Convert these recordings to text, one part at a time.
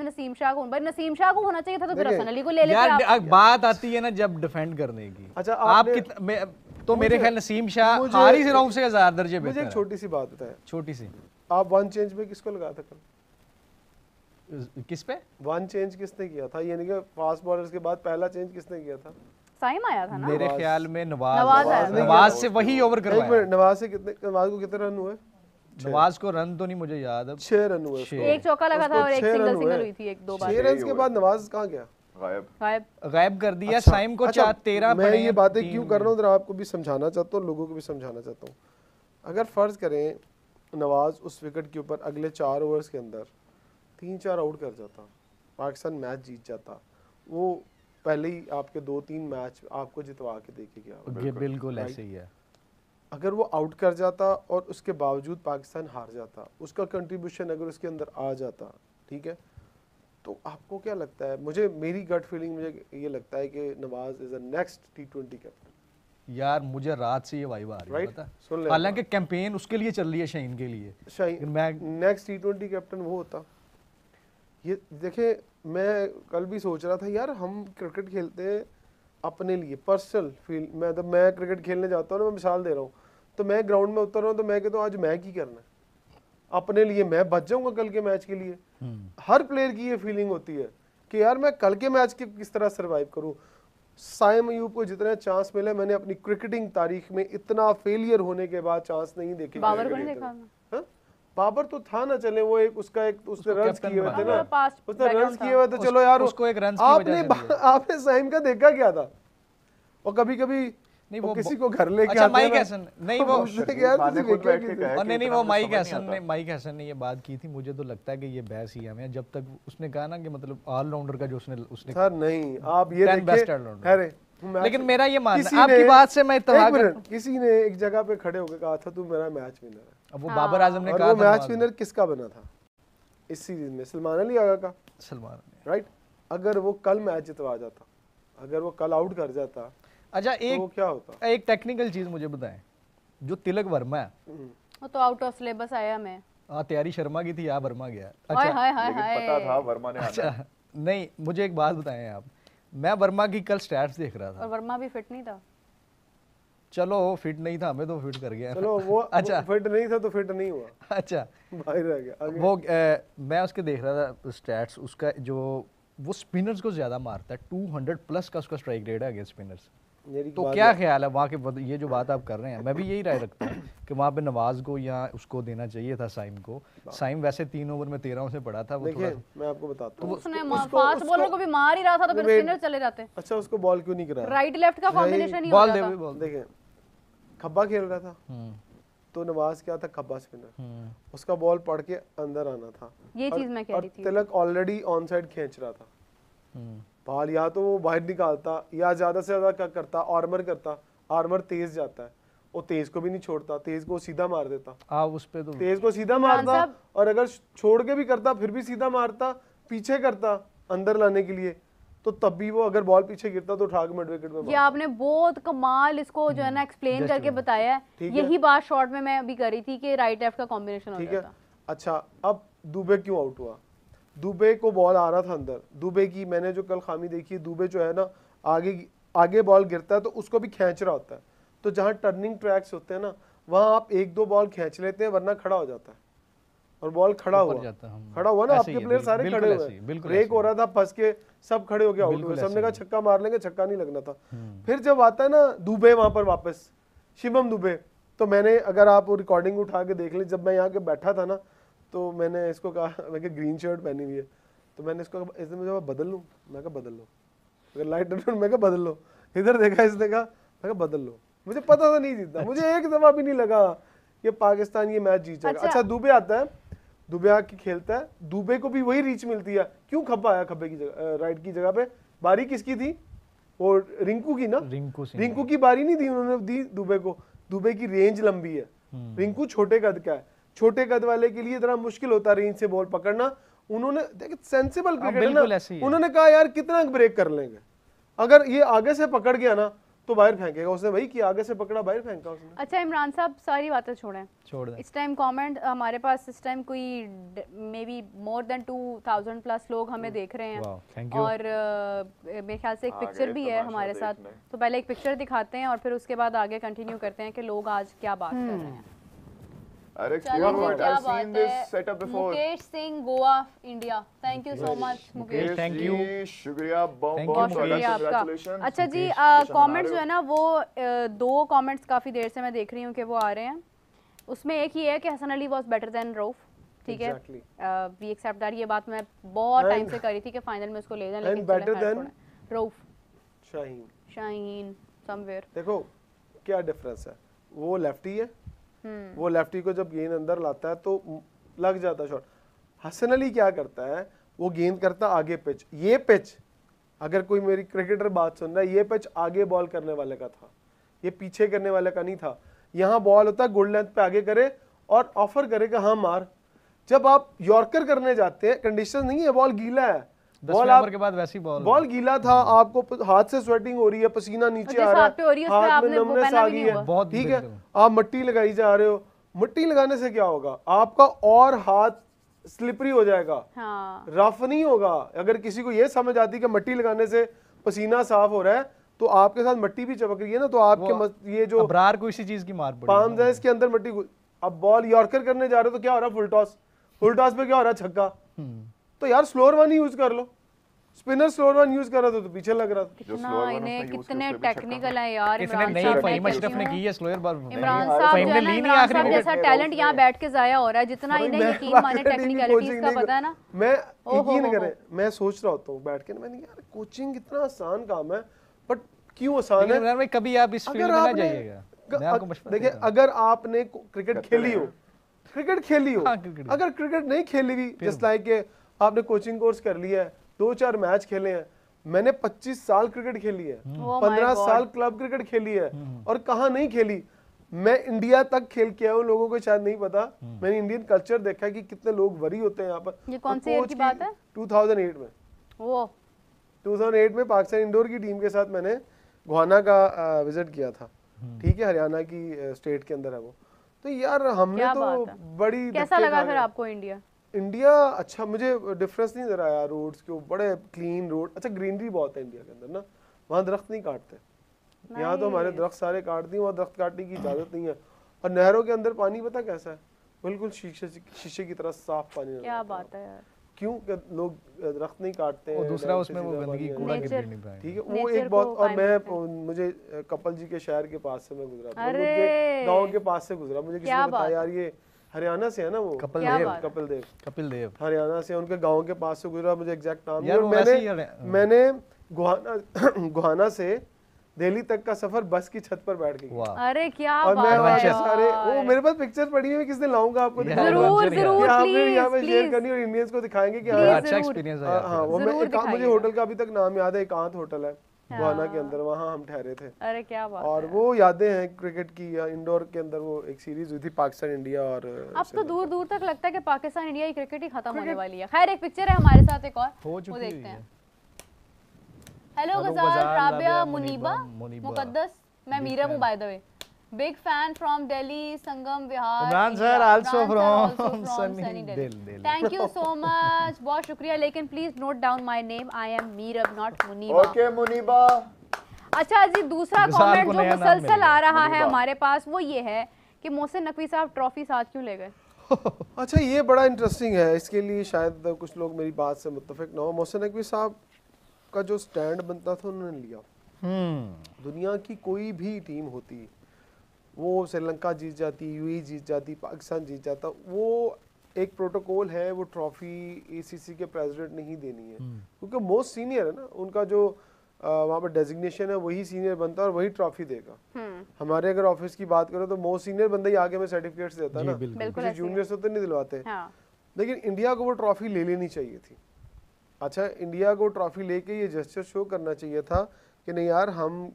इसमें नसीम शाह को, भाई नसीम शाह को होना चाहिए था तो फिर हसन अली को ले लेते यार आप। बात आती है ना जब डिफेंड करने की। अच्छा आप तो मेरे ख्याल नसीम शाह हारिस रऊफ से 1000 दर्जे बेहतर है। मुझे एक छोटी सी बात बताएं, छोटी सी, आप वन चेंज पे किसको लगाया था कल? किस पे वन चेंज किसने किया था? यानी कि फास्ट बॉलर्स के बाद पहला चेंज किसने किया था? साइम आया था ना मेरे ख्याल में नवाज नवाज से वही ओवर करवाया। एक मिनट, नवाज को कितने रन हुए? नवाज को रन तो नहीं मुझे याद है, 6 रन हुए। एक चौका लगा था और एक सिंगल हुई थी, एक दो बार। 6 रन के बाद नवाज कहाँ गया? गायब कर दिया। साइम को 13 मैं ये बातें क्यों कर रहा हूँ, आपको भी समझाना चाहता हूँ, लोगों को भी समझाना चाहता हूँ। अगर फर्ज करें नवाज उस विकेट के ऊपर अगले 4 ओवर्स के अंदर 3-4 आउट कर जाता, पाकिस्तान मैच जीत जाता, वो पहले ही आपके 2-3 मैच आपको जितवा के देके गया। बिल्कुल ऐसे ही है। अगर वो आउट कर जाता और उसके बावजूद पाकिस्तान हार जाता, उसका कंट्रीब्यूशन अगर उसके अंदर आ जाता, ठीक है, तो आपको क्या लगता है? मुझे मेरी गट फीलिंग मुझे ये लगता है कि Nawaz is the next T20 captain. यार मुझे रात से ये वाइब आ रही है, पता सुन ले, हालांकि कैंपेन उसके लिए चल रही है, शाहीन के लिए। नेक्स्ट T20 कैप्टन वो होता। ये देखे, मैं कल भी सोच रहा था यार, हम क्रिकेट खेलते हैं अपने लिए, पर्सनल फील। मैं क्रिकेट खेलने जाता हूँ ना, मैं मिसाल दे रहा हूँ, तो मैं ग्राउंड में उतर रहा हूँ तो मैं कहता हूँ आज मैं की करना है अपने लिए, मैं बच जाऊंगा कल के मैच के लिए। हर प्लेयर की ये फीलिंग होती है कि यार मैं कल के मैच के किस तरह सरवाइव करूं। साइम अयूब को जितने चांस मिले, मैंने अपनी क्रिकेटिंग तारीख में इतना फेलियर होने के बाद चांस नहीं देखे। बाबर को नहीं देखा? बाबर तो था ना, चले वो एक उसका एक उसने रन्स किए हुए थे ना, उसने रन्स किए हुए थे, चलो यार उसको एक रन की वजह से आपने साइम का देखा क्या था? और कभी कभी नहीं वो किसी को घर लेके अच्छा, माइक हसन नहीं वो नहीं वो माइक हसन ने ये बात की थी। मुझे तो लगता है कि ये बहस ही है, जब तक उसने कहा ना कि मतलब ऑलराउंडर का जो उसने सर नहीं, आप ये देखिए, लेकिन मेरा ये मानना है, आपकी बात से मैं इत्तेफाक करता हूं, किसी ने एक जगह पे खड़े होकर कहा था तू मेरा मैच विनर है। अब वो बाबर आजम ने कहा, वो मैच विनर किसका बना था इस सीरीज में? सलमान अली आगा का। सलमान, राइट। अगर वो कल मैच जितवा जाता, अगर वो कल आउट कर जाता, अच्छा तो क्या होता? एक टेक्निकल चीज मुझे बताएं, जो तिलक वर्मा है वो तो आउट ऑफ सिलेबस आया। मैं तैयारी शर्मा की थी, यहाँ वर्मा गया। अच्छा लेकिन पता था वर्मा ने अच्छा नहीं, मुझे एक बात बताएं आप, मैं वर्मा की कल स्टैट्स देख रहा था और वर्मा भी फिट नहीं था। चलो फिट नहीं था, हमें तो फिट कर गया। चलो वो अच्छा फिट नहीं था तो फिट नहीं हुआ, अच्छा बाहर रह गया। वो मैं उसके देख रहा था स्टैट्स, उसका जो वो स्पिनर्स को ज्यादा मारता है, 200 प्लस का उसका स्ट्राइक रेट है अगेंस्ट स्पिनर्स। तो क्या ख्याल है वहाँ के, ये जो बात आप कर रहे हैं, मैं भी यही राय रखता हूँ कि वहाँ पे नवाज को या उसको देना चाहिए था साइम को। साइम वैसे 3 ओवर में 13 से पड़ा था। देखिए मैं आपको बताता हूँ, उसने फास्ट बॉलर को भी मार ही रहा था तो फिर स्पिनर चले जाते। अच्छा उसको बॉल क्यों नहीं कराया? राइट लेफ्ट का कॉम्बिनेशन ही हो बॉल रहा था। देखिए खब्बा खेल रहा था, तो नवाज क्या था, खब्बा स्पिनर, उसका बॉल पड़ के अंदर आना था। ये चीज मैं कह रही थी। तिलक ऑलरेडी ऑन साइड खींच रहा था बॉल, या तो वो बाहर निकालता या ज्यादा से ज्यादा क्या करता, आर्मर करता। आर्मर तेज जाता है, वो तेज को भी नहीं छोड़ता, तेज को सीधा मार देता। उस पे तो तेज को सीधा मारता, और अगर छोड़ के भी करता फिर भी सीधा मारता, पीछे करता अंदर लाने के लिए, तो तब भी वो अगर बॉल पीछे गिरता तो उठा के मिड विकेट में। ये आपने बहुत कमाल इसको जो है ना एक्सप्लेन करके बताया है। यही बात शॉर्ट में मैं अभी कर रही थी कि राइट लेफ्ट का कॉम्बिनेशन हो जाता। अच्छा अब दुबे क्यों आउट हुआ? दुबे को बॉल आ रहा था अंदर। दुबे की मैंने जो कल खामी देखी, दुबे जो है ना आगे बॉल गिरता है तो उसको भी खींच रहा होता है। तो जहाँ टर्निंग ट्रैक्स होते हैं ना, वहाँ आप 1-2 बॉल खींच लेते हैं, वरना खड़ा हो जाता है। और बॉल खड़ा हुआ ना, आपके प्लेयर सारे खड़े हुए, ब्रेक हो रहा था, फंस के सब खड़े हो गए, आउट हुए। सबने कहा छक्का मार लेंगे, छक्का नहीं लगना था। फिर जब आता है ना दुबे वहां पर वापस, शिवम दुबे, तो मैंने, अगर आप रिकॉर्डिंग उठा के देख लें, जब मैं यहाँ के बैठा था ना, तो मैंने इसको कहा, मैं ग्रीन शर्ट पहनी हुई है, तो मैंने इसको कहा, इसने मुझे बदल लूँ? मैं कहा बदल लो, अगर लाइट मैं कहा बदल लो। इधर देखा, इसने कहा, मैं कहा बदल लो। मुझे पता था नहीं जीतता, मुझे एक दफा भी नहीं लगा कि पाकिस्तान ये मैच जीत जाएगा। अच्छा दुबे आता है, दुबे आके खेलता है, दुबे को भी वही रीच मिलती है। क्यों खब्बा आया खब्बे की जगह, राइट की जगह पे? बारी किसकी थी? वो रिंकू की ना, रिंकू की बारी नहीं दी उन्होंने, दी दुबे को। दुबे की रेंज लंबी है, रिंकू छोटे कद का है, छोटे कद वाले के लिए इतना मुश्किल होता है रेंज से बॉल पकड़ना। उन्होंने देखे सेंसिबल क्रिकेट ना, उन्होंने कहा यार कितना ब्रेक कर लेंगे, अगर ये आगे से पकड़ गया ना तो बाहर फेंकेगा उसने, वही कि आगे से पकड़ा बाहर फेंका उसने। अच्छा इमरान साहब सारी बातें छोड़ें, छोड़ दें। इस टाइम कमेंट हमारे पास इस टाइम कोई may be more than 2000 plus लोग हमें देख रहे हैं। Thank you. और मेरे ख्याल से एक पिक्चर भी है हमारे साथ, तो पहले एक पिक्चर दिखाते हैं और फिर उसके बाद आगे कंटिन्यू करते हैं कि लोग आज क्या बात कर रहे हैं। चलो जी, क्या बात है। Mukesh Singh Goa India, thank you so much Mukesh, thank you, शुक्रिया, बहुत शुक्रिया आपका। अच्छा जी कमेंट्स जो है ना वो 2 कमेंट्स काफ़ी देर से मैं देख रही हूँ कि वो आ रहे हैं। उसमें एक ही है कि Hasan Ali was better than Rauf, ठीक है, वी एक्सेप्ट दैट। ये बात मैं बहुत टाइम से कर रही थी कि फाइनल में उसको ले जाएं, लेकिन better than Rauf, Shaheen somewhere. देखो क्या डिफरेंस है, वो लेफ्टी है, वो लेफ्टी को जब गेंद अंदर लाता है तो लग जाता है शॉट। हसन अली क्या करता है, वो गेंद करता आगे पिच। ये पिच अगर कोई मेरी क्रिकेटर बात सुन रहा है, ये पिच आगे बॉल करने वाले का था, ये पीछे करने वाले का नहीं था। यहाँ बॉल होता है गुड लेंथ पे आगे करे और ऑफर करे कि हाँ मार। जब आप यॉर्कर करने जाते हैं, कंडीशन नहीं है, बॉल गीला है, बॉल ओवर के बाद वैसी बॉल गीला था, आपको हाथ से स्वेटिंग हो रही है, पसीना नीचे आ रहा है, हाथ में नमनेस आ गई है, ठीक है, आप मिट्टी लगाई जा रहे हो। मिट्टी लगाने से क्या होगा, आपका और हाथ स्लिपरी हो जाएगा, रफ नहीं होगा। अगर किसी को ये समझ आती कि मिट्टी लगाने से पसीना साफ हो रहा है, तो आपके साथ मिट्टी भी चमक रही है ना, तो आपके ये जो अबरार को इसी चीज की मार पड़ी, पाम है इसके अंदर मिट्टी। अब बॉल यॉर्कर करने जा रहे हो तो क्या हो रहा है, फुल टॉस पे क्या हो रहा है, छक्का। तो यार स्लोअर वन यूज कर लो, स्पिनर स्लोअर वन यूज कर रहा था तो पीछे लग रहा था। कितने टेक्निकल है यार इमरान साहब, फहीम अशरफ ने की है स्लोअर बॉल, इमरान साहब जैसा टैलेंट यहाँ बैठ के जाया हो रहा है, जितना इन्हें यकीन माने टेक्निकलिटीज का पता है ना। मैं यकीन करें, मैं सोच रहा होता हूँ बैठ के, मैंने यार कोचिंग इतना आसान काम है, बट क्यों आसान है। कभी आप इस फील्ड में ना जाइएगा। देखिए अगर आपने क्रिकेट खेली हो, अगर क्रिकेट नहीं खेली हुई, जस्ट लाइक आपने कोचिंग कोर्स कर लिया है, 2-4 मैच खेले हैं। मैंने 25 साल क्रिकेट खेली है, 15 साल क्लब क्रिकेट खेली है, और कहाँ नहीं खेली। मैं इंडिया तक खेल के आया हूँ, लोगों को शायद नहीं पता। मैंने इंडियन कल्चर देखा है कि कितने लोग वरी होते हैं यहाँ पर। ये कौन सी ईयर की बात है? 2008 में। वो 2008 में पाकिस्तान इंडोर की टीम के साथ मैंने गुहाना का विजिट किया था, ठीक है, हरियाणा की स्टेट के अंदर है वो। तो यार हमने तो बड़ी, कैसा लगा फिर आपको इंडिया? अच्छा, मुझे डिफरेंस नहीं नजर आया रोड्स के, बड़े क्लीन रोड। अच्छा ग्रीनरी बहुत है इंडिया के अंदर ना, वहाँ दरख्त नहीं काटते। यहाँ तो हमारे दरख्त सारे काट दिए, वहाँ दरख्त काटने की इजाजत नहीं है। और नहरों के अंदर पानी पता कैसा है, बिल्कुल शीशे की तरह साफ पानी। क्या बात है यार, क्यों लोग दरख्त नहीं काटते हैं? दूसरा उसमें वो गंदगी कूड़ा गिर नहीं पाए, ठीक है, वो एक बहुत। और मैं मुझे कपिल जी के शहर के पास से मैं गुजरा था, उनके गांव के पास से गुजरा। मुझे किसी ने बताया यार ये हरियाणा से है ना, वो कपिल देव हरियाणा से, उनके गांव के पास से गुजरा। मुझे एग्जैक्ट नाम नहीं। मैंने गुहाना से दिल्ली तक का सफर बस की छत पर बैठ के किया। अरे क्या और बात है। सारे वो मेरे पास पिक्चर पड़ी है, किस दिन लाऊंगा आपको दिखाऊंगा, जरूर आपने यहाँ पे शेयर करनी और इंडियंस को दिखाएंगे कि अच्छा एक्सपीरियंस है। हाँ, वो मुझे होटल का अभी तक नाम याद है, एकांत होटल है गुहाना के अंदर, वहाँ हम ठहरे थे। अरे क्या बात और वो यादें हैं क्रिकेट की। इंडोर के अंदर वो एक सीरीज हुई थी पाकिस्तान इंडिया, और अब तो दूर दूर तक लगता है कि पाकिस्तान इंडिया की क्रिकेट ही खत्म होने वाली है। खैर एक पिक्चर है हमारे साथ एक और, वो देखते हैं। हेलो गजार, राबिया, मुनीबा, मुकद्दस, मैं मीरा हूँ by the way, big fan from Delhi, Sangam Vihar. Imran sir also from सनी Delhi. Thank you so much, बहुत शुक्रिया। लेकिन please note down my name, I am Meerab not Muneeba. Okay Muneeba. अच्छा जी, दूसरा कमेंट जो मुसलसल आ रहा है हमारे पास वो ये है कि मोहसिन नकवी साहब ट्रॉफी साथ क्यों ले गए? अच्छा ये बड़ा इंटरेस्टिंग है, इसके लिए शायद कुछ लोग मेरी बात से मुत्तफिक ना हो। मोहसिन नकवी साहब का जो स्टैंड बनता था उन्होंने लिया। दुनिया की कोई भी टीम होती, वो श्रीलंका जीत जाती, यूएई जीत जाती, पाकिस्तान जीत जाता, वो एक प्रोटोकॉल है, वो ट्रॉफी एसीसी के प्रेसिडेंट ने ही देनी है, क्योंकि मोस्ट सीनियर है ना उनका, जो वहाँ पर डेजिग्नेशन है वही सीनियर बनता है और वही ट्रॉफी देगा। हमारे अगर ऑफिस की बात करो तो मोस्ट सीनियर बंदा ही आगे में सर्टिफिकेट्स देता है ना, किसी जूनियर से तो नहीं दिलवाते। लेकिन इंडिया को वो ट्रॉफी ले लेनी चाहिए थी। अच्छा, इंडिया को ट्रॉफी लेके ये जेस्चर शो करना चाहिए था कि नहीं यार, हम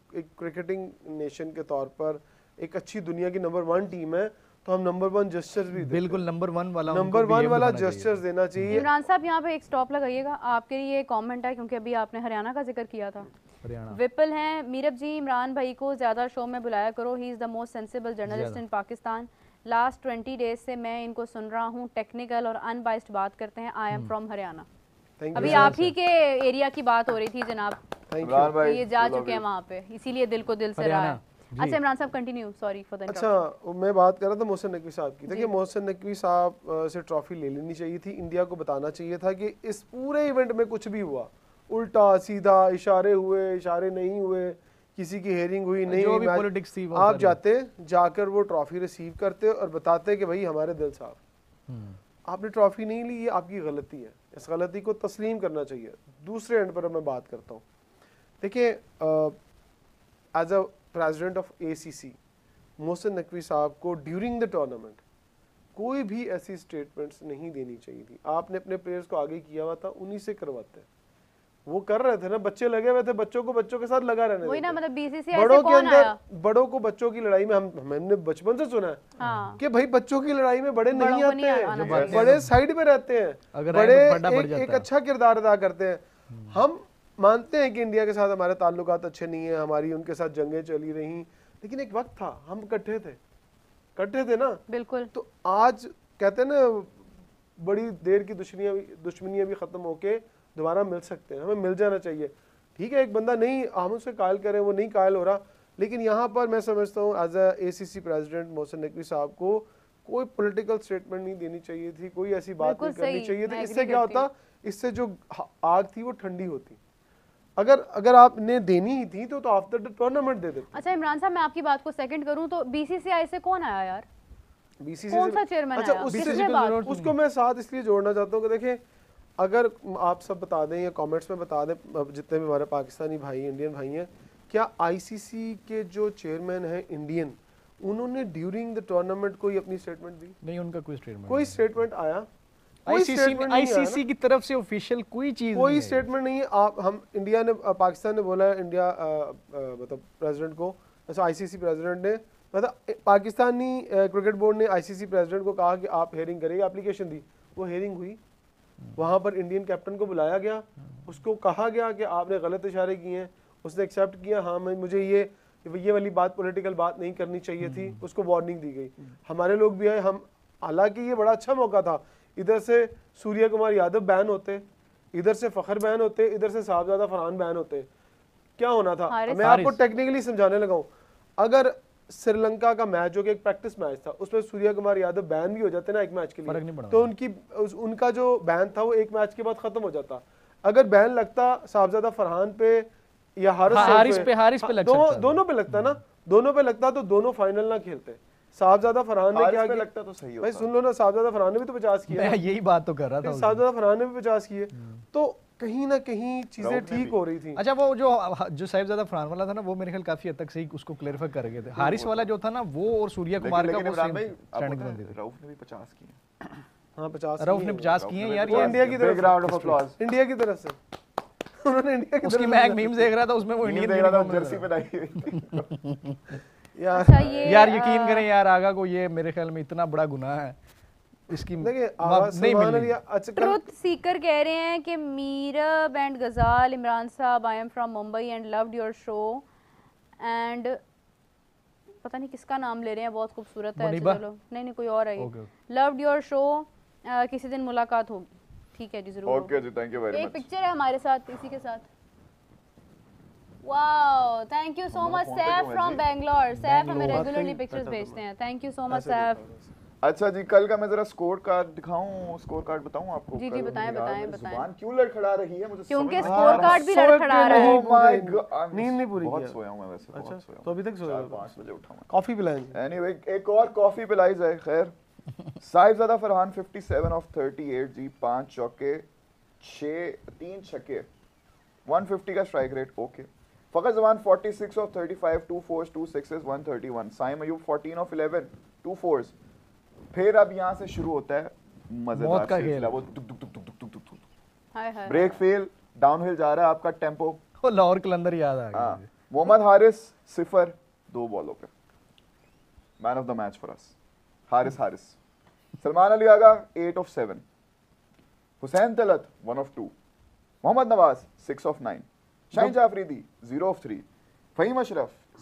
एक क्रिकेटिंग नेशन के तौर पर एक अच्छी दुनिया की नंबर 1 टीम है, तो हम नंबर 1 जेस्चर्स भी बिल्कुल नंबर 1 वाला जेस्चर्स देना चाहिए। इमरान साहब यहाँ पे एक स्टॉप लगाइएगा, आपके लिए कमेंट है, क्योंकि अभी आपने हरियाणा का जिक्र किया था विपुल हैं, मीरब जी इमरान भाई को ज़्यादा शो में बुलाया करो, he is the most sensible journalist in Pakistan. Last 20 days से मैं इनको सुन रहा हूँ, टेक्निकल और अनबाइस्ड बात करते हैं। I am from Haryana. अभी आप ही के एरिया की बात हो रही थी जनाब, ये जा चुके हैं वहाँ पे, इसीलिए दिल को दिल से रहा है। अच्छा इमरान साहब continue, sorry for the interruption. अच्छा मैं बात कर रहा था मोहसिन नकवी साहब की। देखिए मोहसिन नकवी साहब से ट्रॉफी ले लेनी चाहिए थी, इंडिया को बताना चाहिए था कि इस पूरे इवेंट में कुछ भी हुआ, उल्टा सीधा, इशारे हुए, इशारे नहीं हुए, किसी की हेयरिंग हुई नहीं, जो भी पॉलिटिक्स थी, आप जाते जाकर वो ट्रॉफी रिसीव करते और बताते कि भाई हमारे दिल साफ, आपने ट्रॉफी नहीं ली, ये आपकी गलती है, इस गलती को तस्लीम करना चाहिए। दूसरे एंड पर मैं बात करता हूँ, देखिए as a president of ACC Mohsin Naqvi साहब को ड्यूरिंग द टूर्नामेंट कोई भी ऐसी स्टेटमेंट्स नहीं देनी चाहिए थी। आपने अपने प्लेयर्स को आगे किया हुआ था, उन्हीं से करवाते हैं, वो कर रहे थे ना, बच्चे लगे हुए थे, बच्चों को बच्चों के साथ लगा रहने वही ना, मतलब BCCI बड़ों के अंदर, बड़ों को बच्चों की लड़ाई में हमने बचपन से सुना है कि भाई बच्चों की लड़ाई में बड़े नहीं आते हैं, बड़े साइड पे रहते हैं, बड़े एक अच्छा किरदार अदा करते हैं। हम मानते हैं कि इंडिया के साथ हमारे ताल्लुकात अच्छे नहीं है, हमारी उनके साथ जंगें चली रही, लेकिन एक वक्त था हम इकट्ठे थे ना, बिल्कुल। तो आज कहते हैं ना बड़ी देर की दुश्मनियां भी खत्म होके दोबारा मिल सकते हैं, हमें मिल जाना चाहिए। ठीक है, एक बंदा नहीं, हम उससे कायल करें, वो नहीं कायल हो रहा, लेकिन यहाँ पर मैं समझता हूँ as a ACC president Mohsin Naqvi साहब को कोई पॉलिटिकल स्टेटमेंट नहीं देनी चाहिए थी, कोई ऐसी बात नहीं करनी चाहिए थी। इससे क्या होता, इससे जो आग थी वो ठंडी होती। अगर आपने देनी ही थी तो आफ्टर द टूर्नामेंट दे देते। अच्छा इमरान साहब, मैं आपकी बात को सेकंड करूं तो BCCI से कौन आया यार, BCCI कौन सा चेयरमैन आया? अच्छा उसको मैं साथ इसलिए जोड़ना चाहता हूँ कि देखिए, अगर आप सब बता दें या कमेंट्स में बता दें, जितने भी हमारे पाकिस्तानी भाई, इंडियन भाई हैं, क्या ICC के जो चेयरमैन हैं इंडियन, उन्होंने ड्यूरिंग द टूर्नामेंट कोई अपनी स्टेटमेंट दी? नहीं, उनका कोई स्टेटमेंट आया ICC की तरफ से ऑफिशियल कोई चीज, कोई स्टेटमेंट नहीं है। आप हम इंडिया ने, पाकिस्तान ने बोला है इंडिया मतलब प्रेसिडेंट को, अच्छा ICC प्रेसिडेंट ने, मतलब पाकिस्तानी क्रिकेट बोर्ड ने ICC प्रेसिडेंट को कहा कि आप हेयरिंग करेंगे, एप्लीकेशन दी, वो हेयरिंग हुई, वहाँ पर इंडियन कैप्टन को बुलाया गया, उसको कहा गया कि आपने गलत इशारे किए हैं, उसने एक्सेप्ट किया, हाँ मुझे ये वाली बात, पॉलिटिकल बात नहीं करनी चाहिए थी, उसको वार्निंग दी गई। हमारे लोग भी आए, हम, हालांकि ये बड़ा अच्छा मौका था, इधर से सूर्य कुमार यादव बैन होते, इधर से फखर बैन होते, इधर से साहबजादा फरहान बैन होते, क्या होना था? मैं आपको टेक्निकली समझाने लगा हूँ, अगर श्रीलंका का मैच जो कि एक प्रैक्टिस मैच था, उसमें सूर्य कुमार यादव बैन भी हो जाते ना एक मैच के लिए, तो उनका जो बैन था वो एक मैच के बाद खत्म हो जाता। अगर बैन लगता साहबजादा फरहान पे या हारिस पे दोनों पे लगता ना, दोनों पे लगता तो दोनों फाइनल ना खेलते। साहबजादा फरहान ने क्या लगता तो सही होता। भाई सुन लो ना, साहबजादा फरहान ने भी तो 50 किए, मैं यही बात तो कर रहा था, साहबजादा फरहान ने भी 50 किए, तो कहीं ना कहीं चीजें ठीक हो रही थी। अच्छा वो जो साहबजादा फरहान वाला था ना, वो मेरे ख्याल काफी हद तक सही उसको क्लेरिफाई कर गए थे। हारिस वाला जो था ना, वो और सूर्य कुमार का वो सेम स्टैंडिंग बंदी थी। रऊफ ने भी 50 किए, हां 50 रऊफ ने 50 किए यार, ये इंडिया की तरफ, राउंड ऑफ अप्लॉज इंडिया की तरफ से, उन्होंने इंडिया की, उसकी मैं एक मीम देख रहा था, उसमें वो इंडियन देख रहा था, जर्सी बनाई हुई। यार यकीन करें यार, आगा को ये मेरे ख्याल में इतना बड़ा गुनाह है, इसकी नहीं मिली। ट्रुथ सीकर कह रहे हैं कि मीरब एंड गजाल, इमरान साहब, I am from Mumbai and loved your show, and पता नहीं किसका नाम ले रहे हैं, बहुत खूबसूरत है, चलो नहीं कोई और है, लव्ड योर शो, किसी दिन मुलाकात होगी। ठीक है जी, जरूर। ओके जी, थैंक यू वेरी मच। एक पिक्चर है हमारे साथ, इसी के साथ। Wow, thank you so much Saif from Bangalore. Saif हमें रेगुलरली पिक्चर्स भेजते हैं, thank you so much Saif. अच्छा जी, कल का मैं जरा स्कोर कार्ड दिखाऊं, स्कोर कार्ड बताऊं आपको? जी बताएं। जुबान क्यों लड़खड़ा रही है मुझे, क्योंकि स्कोर कार्ड भी लड़खड़ा रहा है। ओह माय गॉड, नींद नहीं पूरी, बहुत सोया हूं मैं वैसे, बहुत सोया हूं, तो अभी तक सोया, 5 बजे उठा मैं, कॉफी पिलाएंगे। एनीवे एक और कॉफी पिलाई जाए। खैर, साहिबजादा फरहान 57 ऑफ 38 जी, 5 चौके, 3 छक्के, 150 का strike rate, okay. Fakhar Zaman 46 of 35, 2 4s 2 6s 131, Saim Ayub 14 of 11, 2 4s। फिर अब यहाँ से शुरू होता है मजेदार सिलसिला, वो टुक टुक टुक टुक टुक टुक टुक, हाय हाय, ब्रेक फेल, डाउनहिल जा रहा है आपका टेम्पो, वो लाहौर कलंदर याद आ गया। मोहम्मद हारिस 0 2 बॉलों पे, man of the match for us Haris. Salman Ali Agha 8 of 7, Hussain Talat 1 of 2, Mohammad Nawaz 6 of 9, Shaheen Afridi 0 of 3, Faheem Ashraf